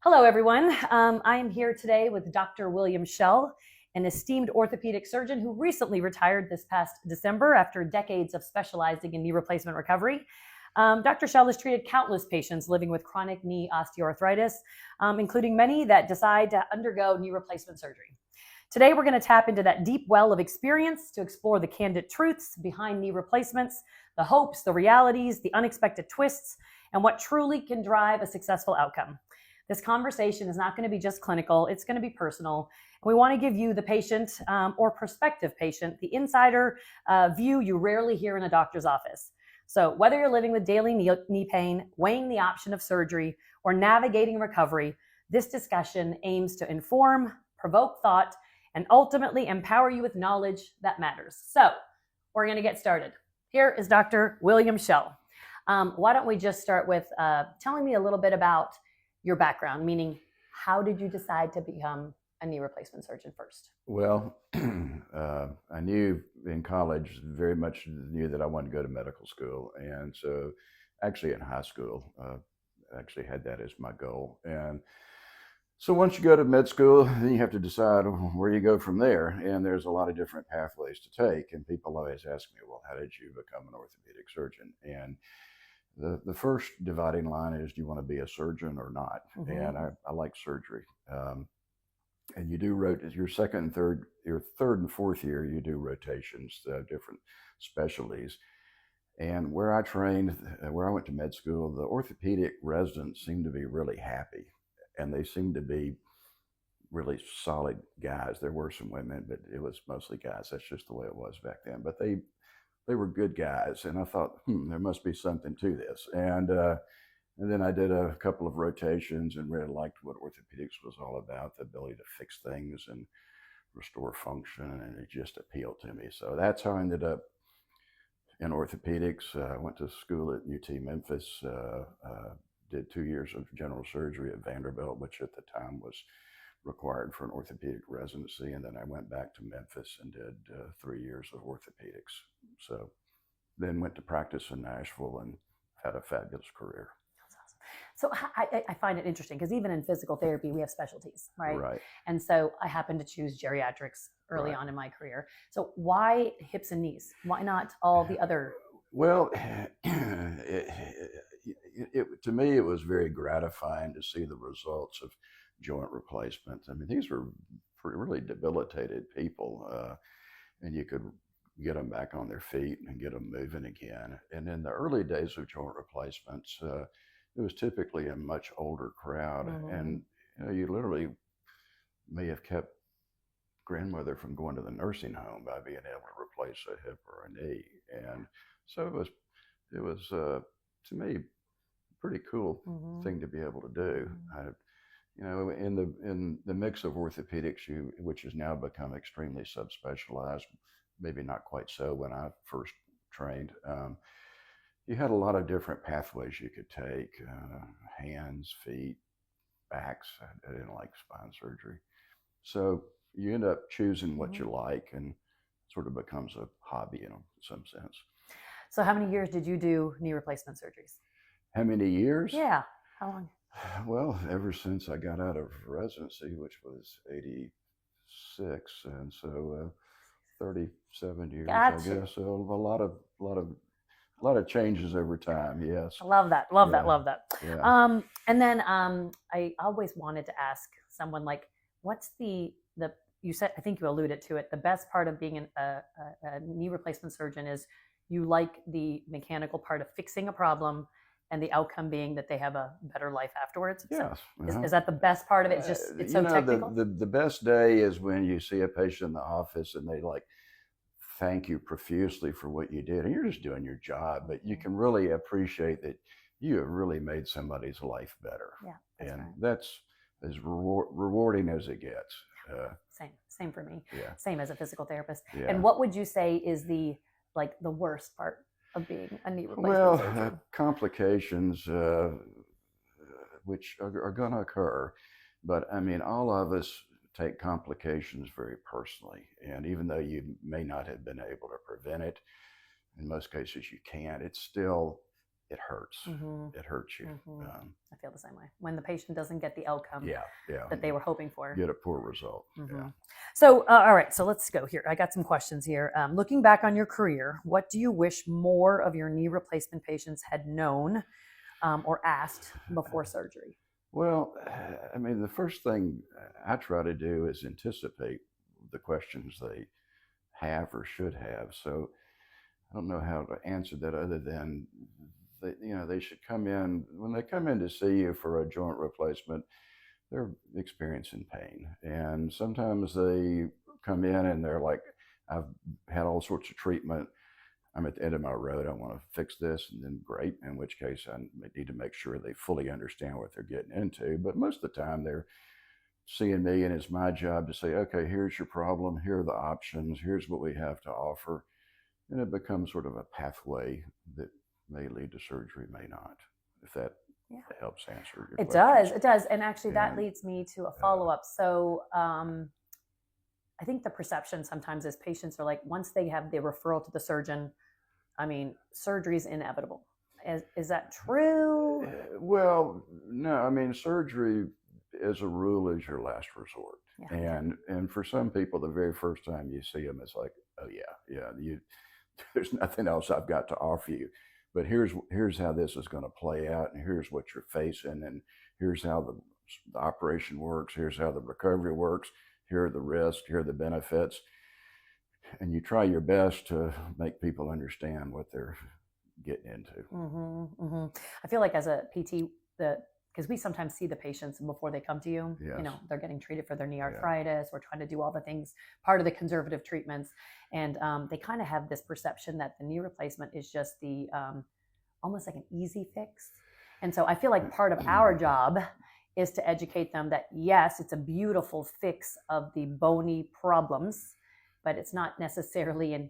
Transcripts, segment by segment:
Hello, everyone. I am here today with Dr. William Schell, an esteemed orthopedic surgeon who recently retired this past December after decades of specializing in knee replacement recovery. Dr. Schell has treated countless patients living with chronic knee osteoarthritis, including many that decide to undergo knee replacement surgery. Today, we're going to tap into that deep well of experience to explore the candid truths behind knee replacements, the hopes, the realities, the unexpected twists, and what truly can drive a successful outcome. This conversation is not going to be just clinical, it's going to be personal. We want to give you, the patient or prospective patient, the insider view you rarely hear in a doctor's office. So whether you're living with daily knee pain, weighing the option of surgery, or navigating recovery, this discussion aims to inform, provoke thought, and ultimately empower you with knowledge that matters. So we're going to get started. Here is Dr. William Schell. Why don't we just start with telling me a little bit about your background, meaning how did you decide to become a knee replacement surgeon first? Well, I knew in college, very much knew that I wanted to go to medical school. And so actually in high school, actually had that as my goal. And so once you go to med school, then you have to decide where you go from there. And there's a lot of different pathways to take. And people always ask me, well, how did you become an orthopedic surgeon? And the first dividing line is, do you want to be a surgeon or not? Mm-hmm. And I like surgery. And you do your third and fourth year, you do rotations, different specialties. And where I went to med school, the orthopedic residents seemed to be really happy, and they seemed to be really solid guys. There were some women, but it was mostly guys. That's just the way it was back then. But they were good guys, and I thought, there must be something to this. And then I did a couple of rotations and really liked what orthopedics was all about, the ability to fix things and restore function, and it just appealed to me. So that's how I ended up in orthopedics. I went to school at UT Memphis, did 2 years of general surgery at Vanderbilt, which at the time was required for an orthopedic residency. And then I went back to Memphis and did 3 years of orthopedics. So then went to practice in Nashville and had a fabulous career. So I find it interesting because even in physical therapy, we have specialties, right? Right. And so I happened to choose geriatrics early on in my career. So why hips and knees? Why not all the other? Well, to me, it was very gratifying to see the results of joint replacement. I mean, these were really debilitated people, and you could get them back on their feet and get them moving again. And in the early days of joint replacements, it was typically a much older crowd, and you literally may have kept grandmother from going to the nursing home by being able to replace a hip or a knee. And so it was to me, a pretty cool thing to be able to do. In the mix of orthopedics, which has now become extremely subspecialized, maybe not quite so when I first trained. You had a lot of different pathways you could take, hands, feet, backs. I didn't like spine surgery. So you end up choosing what you like, and sort of becomes a hobby in some sense. So how many years did you do knee replacement surgeries? How many years? Yeah, how long? Well, ever since I got out of residency, which was 86, and so 37 years, Gotcha. I guess. So a lot of changes over time. Yes. I love that. Love that. Yeah. And then I always wanted to ask someone, like, what's you said, I think you alluded to it, the best part of being a knee replacement surgeon is you like the mechanical part of fixing a problem, and the outcome being that they have a better life afterwards. Yes. So is that the best part of it? It's so technical. The best day is when you see a patient in the office and they thank you profusely for what you did, and you're just doing your job, but you can really appreciate that you have really made somebody's life better. Yeah, that's as rewarding as it gets. Same for me. Yeah. Same as a physical therapist. Yeah. And what would you say is the worst part of being a knee replacement surgeon? Complications, which are going to occur, but I mean, all of us take complications very personally, and even though you may not have been able to prevent it, in most cases you can't, it's still it hurts. Mm-hmm. It hurts you. Mm-hmm. I feel the same way when the patient doesn't get the outcome Yeah, that they were hoping for. Get a poor result. Mm-hmm. Yeah. So, all right, so let's go here. I got some questions here. Looking back on your career, what do you wish more of your knee replacement patients had known or asked before surgery? Well, I mean, the first thing I try to do is anticipate the questions they have or should have. So I don't know how to answer that other than they should come in when they come in to see you for a joint replacement. They're experiencing pain, and sometimes they come in and they're like, "I've had all sorts of treatment. I'm at the end of my road. I want to fix this," and then great. In which case, I need to make sure they fully understand what they're getting into. But most of the time, they're seeing me, and it's my job to say, "Okay, here's your problem. Here are the options. Here's what we have to offer." And it becomes sort of a pathway that may lead to surgery, may not. If that helps answer your questions. It does. And actually, that leads me to a follow up. So, I think the perception sometimes is patients are like, once they have the referral to the surgeon, I mean, surgery is inevitable. Is that true? Well, no. I mean, surgery, as a rule, is your last resort. Yeah. And for some people, the very first time you see them, it's like, oh yeah, there's nothing else I've got to offer you. But here's how this is going to play out, and here's what you're facing, and here's how the operation works. Here's how the recovery works. Here are the risks. Here are the benefits. And you try your best to make people understand what they're getting into. Mm-hmm, mm-hmm. I feel like as a PT, because we sometimes see the patients before they come to you. Yes. You know, they're getting treated for their knee arthritis. We're trying to do all the things, part of the conservative treatments, and they kind of have this perception that the knee replacement is just the almost like an easy fix. And so I feel like part of our job is to educate them that yes, it's a beautiful fix of the bony problems, but it's not necessarily an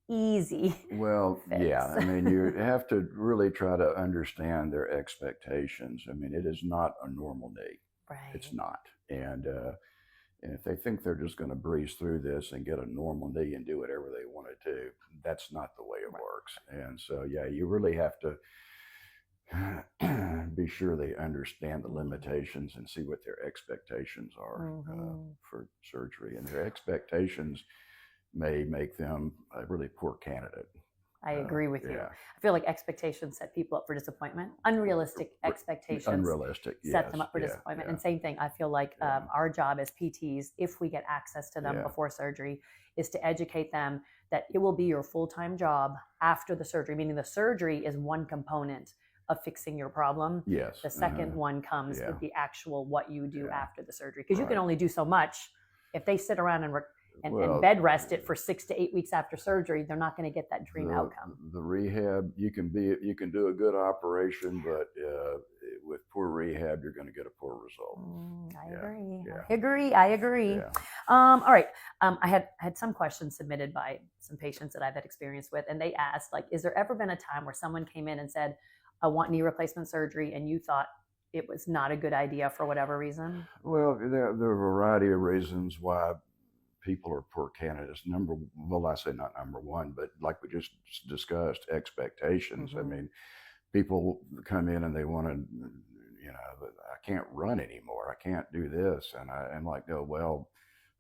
easy fix. Yeah. I mean, you have to really try to understand their expectations. I mean, it is not a normal knee. Right. It's not. And if they think they're just going to breeze through this and get a normal knee and do whatever they want to do, that's not the way it works. And so, yeah, you really have to be sure they understand the limitations and see what their expectations are for surgery. And their expectations may make them a really poor candidate. I agree with you. I feel like expectations set people up for disappointment. Unrealistic expectations set them up for disappointment. And same thing, I feel like our job as PTs, if we get access to them before surgery, is to educate them that it will be your full-time job after the surgery, meaning the surgery is one component of fixing your problem. Yes. The second one comes with the actual what you do after the surgery. Because you can only do so much. If they sit around and bed rest it for 6 to 8 weeks after surgery, they're not going to get that dream outcome. The rehab, you can do a good operation, but with poor rehab, you're going to get a poor result. I agree. Yeah. All right. I had some questions submitted by some patients that I've had experience with, and they asked, like, is there ever been a time where someone came in and said, I want knee replacement surgery, and you thought it was not a good idea for whatever reason? Well, there are a variety of reasons why people are poor candidates. I say not number one, but like we just discussed, expectations. I mean, people come in and they want to, I can't run anymore. I can't do this. And I'm like, oh, well,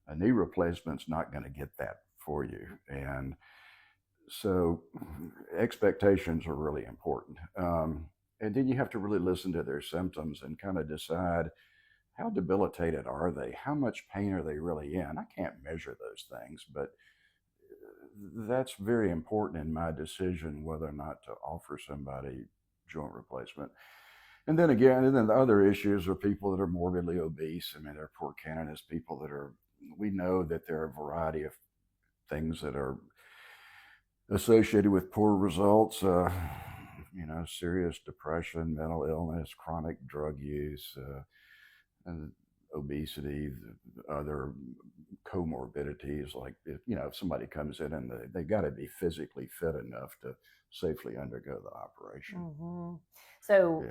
a knee replacement's not going to get that for you. And so expectations are really important. And then you have to really listen to their symptoms and kind of decide, how debilitated are they? How much pain are they really in? I can't measure those things, but that's very important in my decision whether or not to offer somebody joint replacement. And then the other issues are people that are morbidly obese. I mean, they're poor candidates, people that we know that there are a variety of things that are associated with poor results, serious depression, mental illness, chronic drug use, and obesity, other comorbidities. Like if somebody comes in and they got to be physically fit enough to safely undergo the operation. So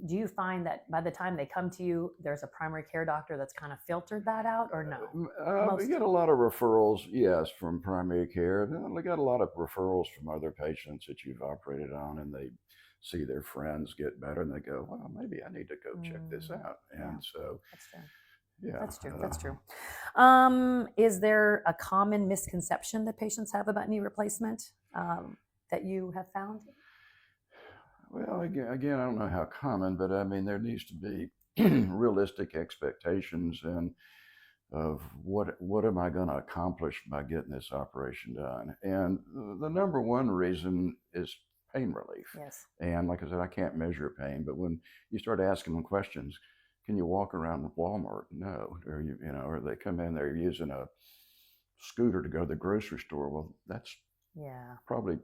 do you find that by the time they come to you, there's a primary care doctor that's kind of filtered that out, or no? We get a lot of referrals, yes, from primary care. And then we got a lot of referrals from other patients that you've operated on, and see their friends get better, and they go, well, maybe I need to go check this out. Yeah, And so, that's true. yeah, That's true. That's true. Is there a common misconception that patients have about knee replacement that you have found? Well, again, I don't know how common, but I mean, there needs to be realistic expectations and of what am I going to accomplish by getting this operation done. And the number one reason is pain relief. Yes. And like I said, I can't measure pain, but when you start asking them questions, can you walk around Walmart? No. Or or they come in, they're using a scooter to go to the grocery store. Well, that's probably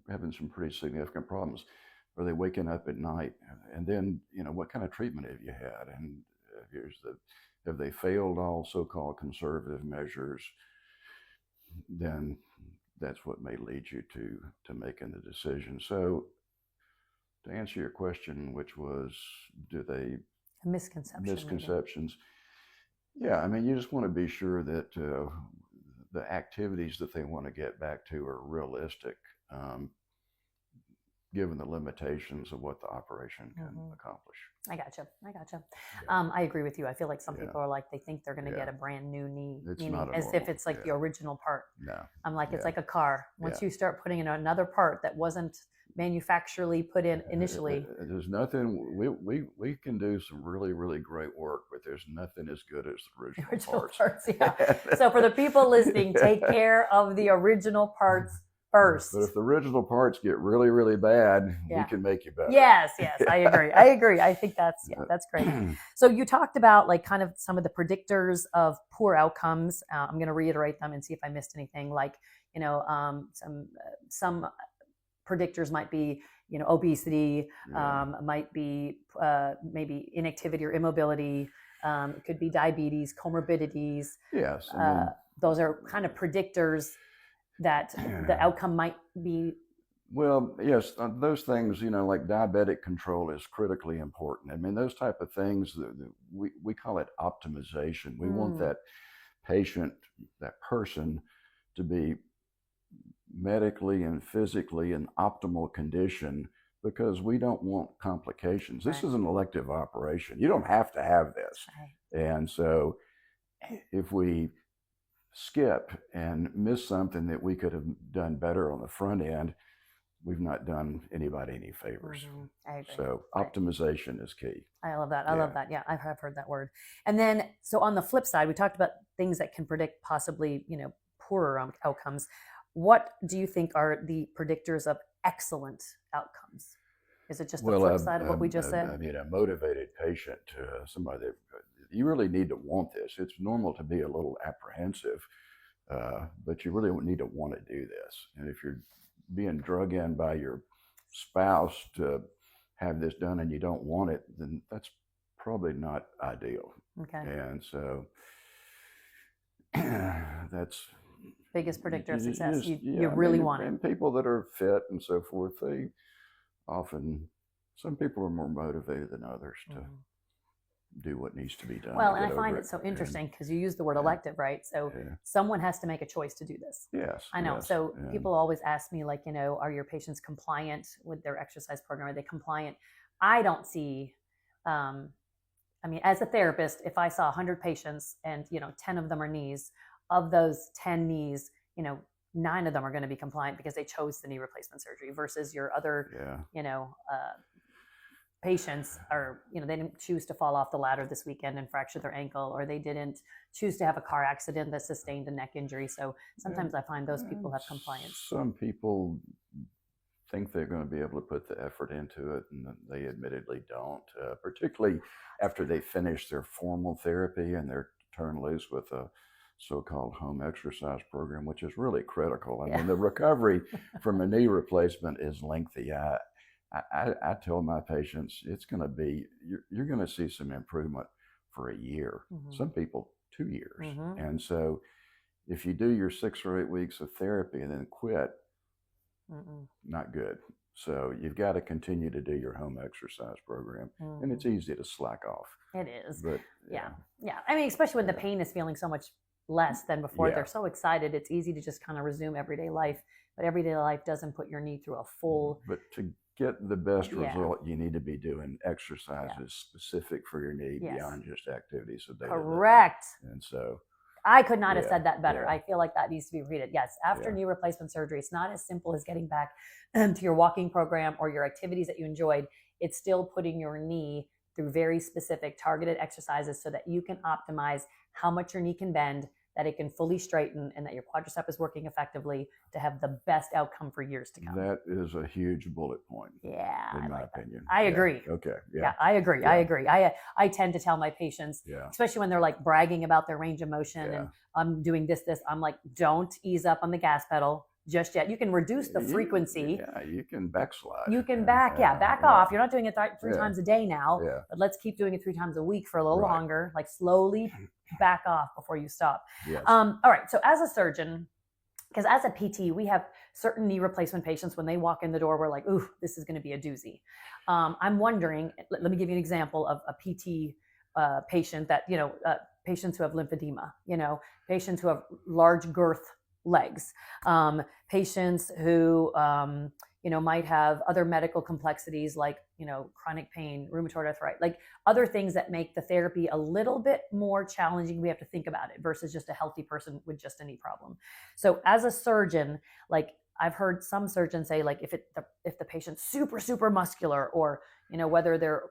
having some pretty significant problems. Are they waking up at night? And then, what kind of treatment have you had? And have they failed all so-called conservative measures? Then that's what may lead you to making the decision. So to answer your question, which was, do they misconceptions? Yeah, I mean, you just want to be sure that the activities that they want to get back to are realistic, given the limitations of what the operation can accomplish. I gotcha. I agree with you. I feel like some people are like, they think they're going to get a brand new knee, as if it's like the original part. No. I'm like, it's like a car. Once you start putting in another part that wasn't manufacturally put in initially. There's nothing, we can do some really, really great work, but there's nothing as good as the original parts. Yeah. So for the people listening, take care of the original parts first. But if the original parts get really, really bad, we can make you better. Yes, I agree. I think that's great. So you talked about like kind of some of the predictors of poor outcomes. I'm going to reiterate them and see if I missed anything. Like, some predictors might be, obesity, might be maybe inactivity or immobility. It could be diabetes, comorbidities. Yes. Those are kind of predictors that the outcome might be. Well, yes, those things, like diabetic control is critically important. I mean, those type of things, we call it optimization. We want that patient, that person, to be medically and physically in optimal condition, because we don't want complications. This is an elective operation. You don't have to have this. And so if we skip and miss something that we could have done better on the front end, we've not done anybody any favors. I agree. So optimization is key. I love that. I love that. Yeah, I've heard that word. And then, so on the flip side, we talked about things that can predict possibly, poorer outcomes. What do you think are the predictors of excellent outcomes? Is it just the flip side of what we just said? I mean, a motivated patient, somebody that you really need to want this. It's normal to be a little apprehensive, but you really need to want to do this. And if you're being drug in by your spouse to have this done and you don't want it, then that's probably not ideal. Okay. And so that's biggest predictor of success. You really want it. And people that are fit and so forth, some people are more motivated than others to do what needs to be done. Well, and I find it so interesting because you use the word elective, right? So someone has to make a choice to do this. Yes. I know. So people always ask me, like, are your patients compliant with their exercise program? Are they compliant? I don't see, as a therapist, if I saw 100 patients and, 10 of them are knees, of those 10 knees, 9 of them are going to be compliant because they chose the knee replacement surgery versus your other, patients are, they didn't choose to fall off the ladder this weekend and fracture their ankle, or they didn't choose to have a car accident that sustained a neck injury. So sometimes I find those people have compliance. Some people think they're going to be able to put the effort into it, and they admittedly don't, particularly after they finish their formal therapy and they're turned loose with a so-called home exercise program, which is really critical. I mean, the recovery from a knee replacement is lengthy. I tell my patients it's going to be, you're going to see some improvement for a year, some people 2 years. And so if you do your 6 or 8 weeks of therapy and then quit, not good. So you've got to continue to do your home exercise program, and it's easy to slack off. It is. But yeah. I mean, especially when the pain is feeling so much less than before. They're so excited. It's easy to just kind of resume everyday life, but everyday life doesn't put your knee through a full. But to get the best Yeah. result, you need to be doing exercises specific for your knee Yes. beyond just activities of daily Correct. living. And so, I could not have yeah, said that better. yeah, I feel like that needs to be repeated. Yes, after yeah. knee replacement surgery, it's not as simple as getting back to your walking program or your activities that you enjoyed. It's still putting your knee through very specific targeted exercises so that you can optimize how much your knee can bend, that it can fully straighten, and that your quadricep is working effectively to have the best outcome for years to come. That is a huge bullet point. Yeah, in I my like that. opinion. I Yeah. agree. Okay. Yeah, Yeah. I agree. Yeah. I agree. I tend to tell my patients, Yeah. especially when they're like bragging about their range of motion Yeah. and I'm doing this. I'm like, don't ease up on the gas pedal just yet. You can reduce the frequency. Yeah, you can backslide. You can back off. You're not doing it three times a day now, Yeah. but let's keep doing it 3 times a week for a little Right. longer. Like slowly back off before you stop. Yes. All right. So as a surgeon, because as a PT, we have certain knee replacement patients, when they walk in the door, we're like, ooh, this is going to be a doozy. I'm wondering, let me give you an example of a PT patient that, patients who have lymphedema, patients who have large girth legs, patients who, might have other medical complexities like, chronic pain, rheumatoid arthritis, like other things that make the therapy a little bit more challenging. We have to think about it versus just a healthy person with just a knee problem. So as a surgeon, like I've heard some surgeons say, like if the patient's super muscular, or whether they're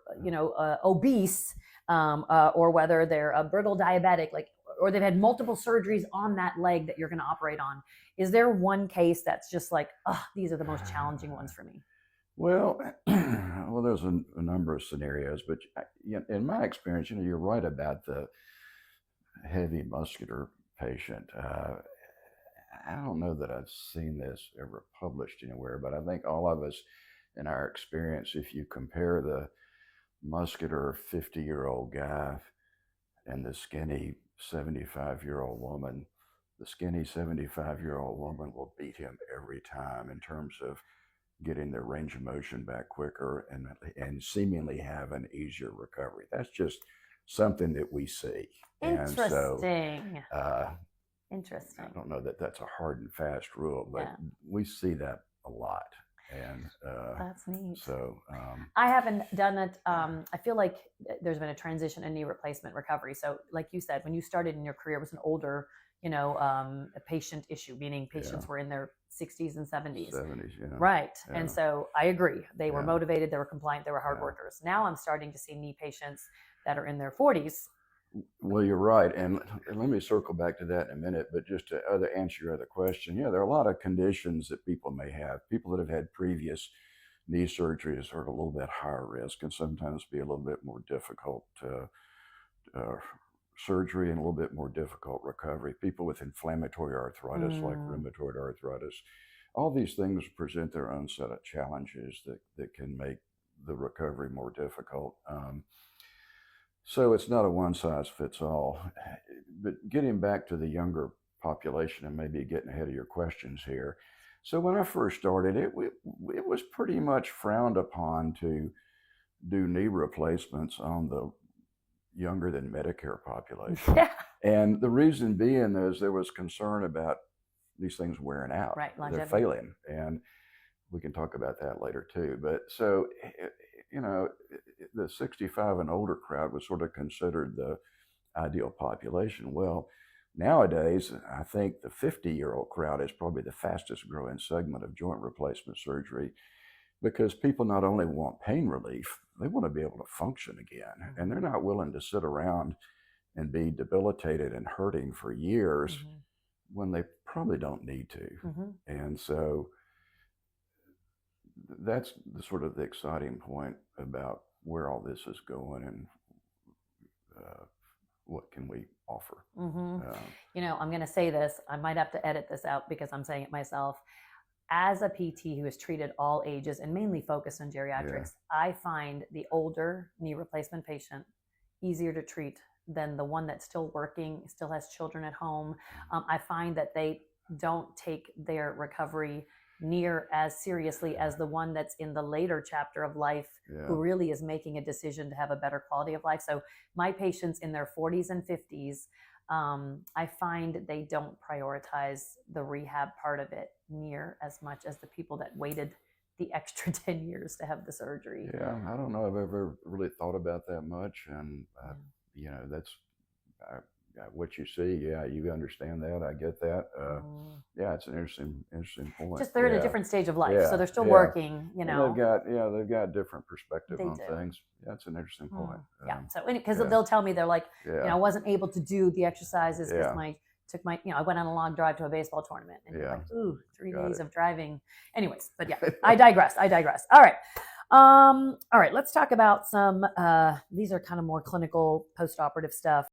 obese, or whether they're a brittle diabetic, like, or they've had multiple surgeries on that leg that you're going to operate on. Is there one case that's just like, oh, these are the most challenging ones for me? Well, there's a number of scenarios, but in my experience, you're right about the heavy muscular patient. I don't know that I've seen this ever published anywhere, but I think all of us in our experience, if you compare the muscular 50-year-old guy and the skinny 75-year-old woman, the skinny 75-year-old woman will beat him every time in terms of getting their range of motion back quicker and seemingly have an easier recovery. That's just something that we see. Interesting. Interesting. I don't know that that's a hard and fast rule, but we see that a lot. And that's neat. So I haven't done it. I feel like there's been a transition in knee replacement recovery. So like you said, when you started in your career, it was an older, a patient issue, meaning patients were in their 60s and 70s. Right. Yeah. And so I agree. They were motivated, they were compliant, they were hard workers. Now I'm starting to see knee patients that are in their 40s. Well, you're right. And let me circle back to that in a minute, but just to answer your other question, there are a lot of conditions that people may have. People that have had previous knee surgeries are at a little bit higher risk and sometimes be a little bit more difficult surgery and a little bit more difficult recovery. People with inflammatory arthritis, like rheumatoid arthritis, all these things present their own set of challenges that can make the recovery more difficult. So it's not a one-size-fits-all. But getting back to the younger population and maybe getting ahead of your questions here. So when I first started, it was pretty much frowned upon to do knee replacements on the younger than Medicare population. Yeah. And the reason being is there was concern about these things wearing out. Right, they're failing. And we can talk about that later too. But so, the 65 and older crowd was sort of considered the ideal population. Well, nowadays, I think the 50-year-old crowd is probably the fastest growing segment of joint replacement surgery, because people not only want pain relief, they want to be able to function again. And they're not willing to sit around and be debilitated and hurting for years when they probably don't need to. And so that's the sort of the exciting point about where all this is going and what can we offer. I'm going to say this. I might have to edit this out because I'm saying it myself. As a PT who has treated all ages and mainly focused on geriatrics, I find the older knee replacement patient easier to treat than the one that's still working, still has children at home. I find that they don't take their recovery near as seriously as the one that's in the later chapter of life, who really is making a decision to have a better quality of life. So my patients in their 40s and 50s, I find they don't prioritize the rehab part of it near as much as the people that waited the extra 10 years to have the surgery. Yeah, I don't know. I've ever really thought about that much, and that's uh, what you see. Yeah, you understand that. I get that. Yeah, it's an interesting point. Just they're in a Yeah, different stage of life, so yeah, they're still yeah. working. And they've got different perspective They on do. things. That's an interesting point. Yeah. So because Yeah, they'll tell me, they're like, yeah, I wasn't able to do the exercises because yeah, I went on a long drive to a baseball tournament, and you're yeah. like, ooh, 3 Got days it. of driving. Anyways, but yeah, I digress. All right. Let's talk about some. These are kind of more clinical post-operative stuff.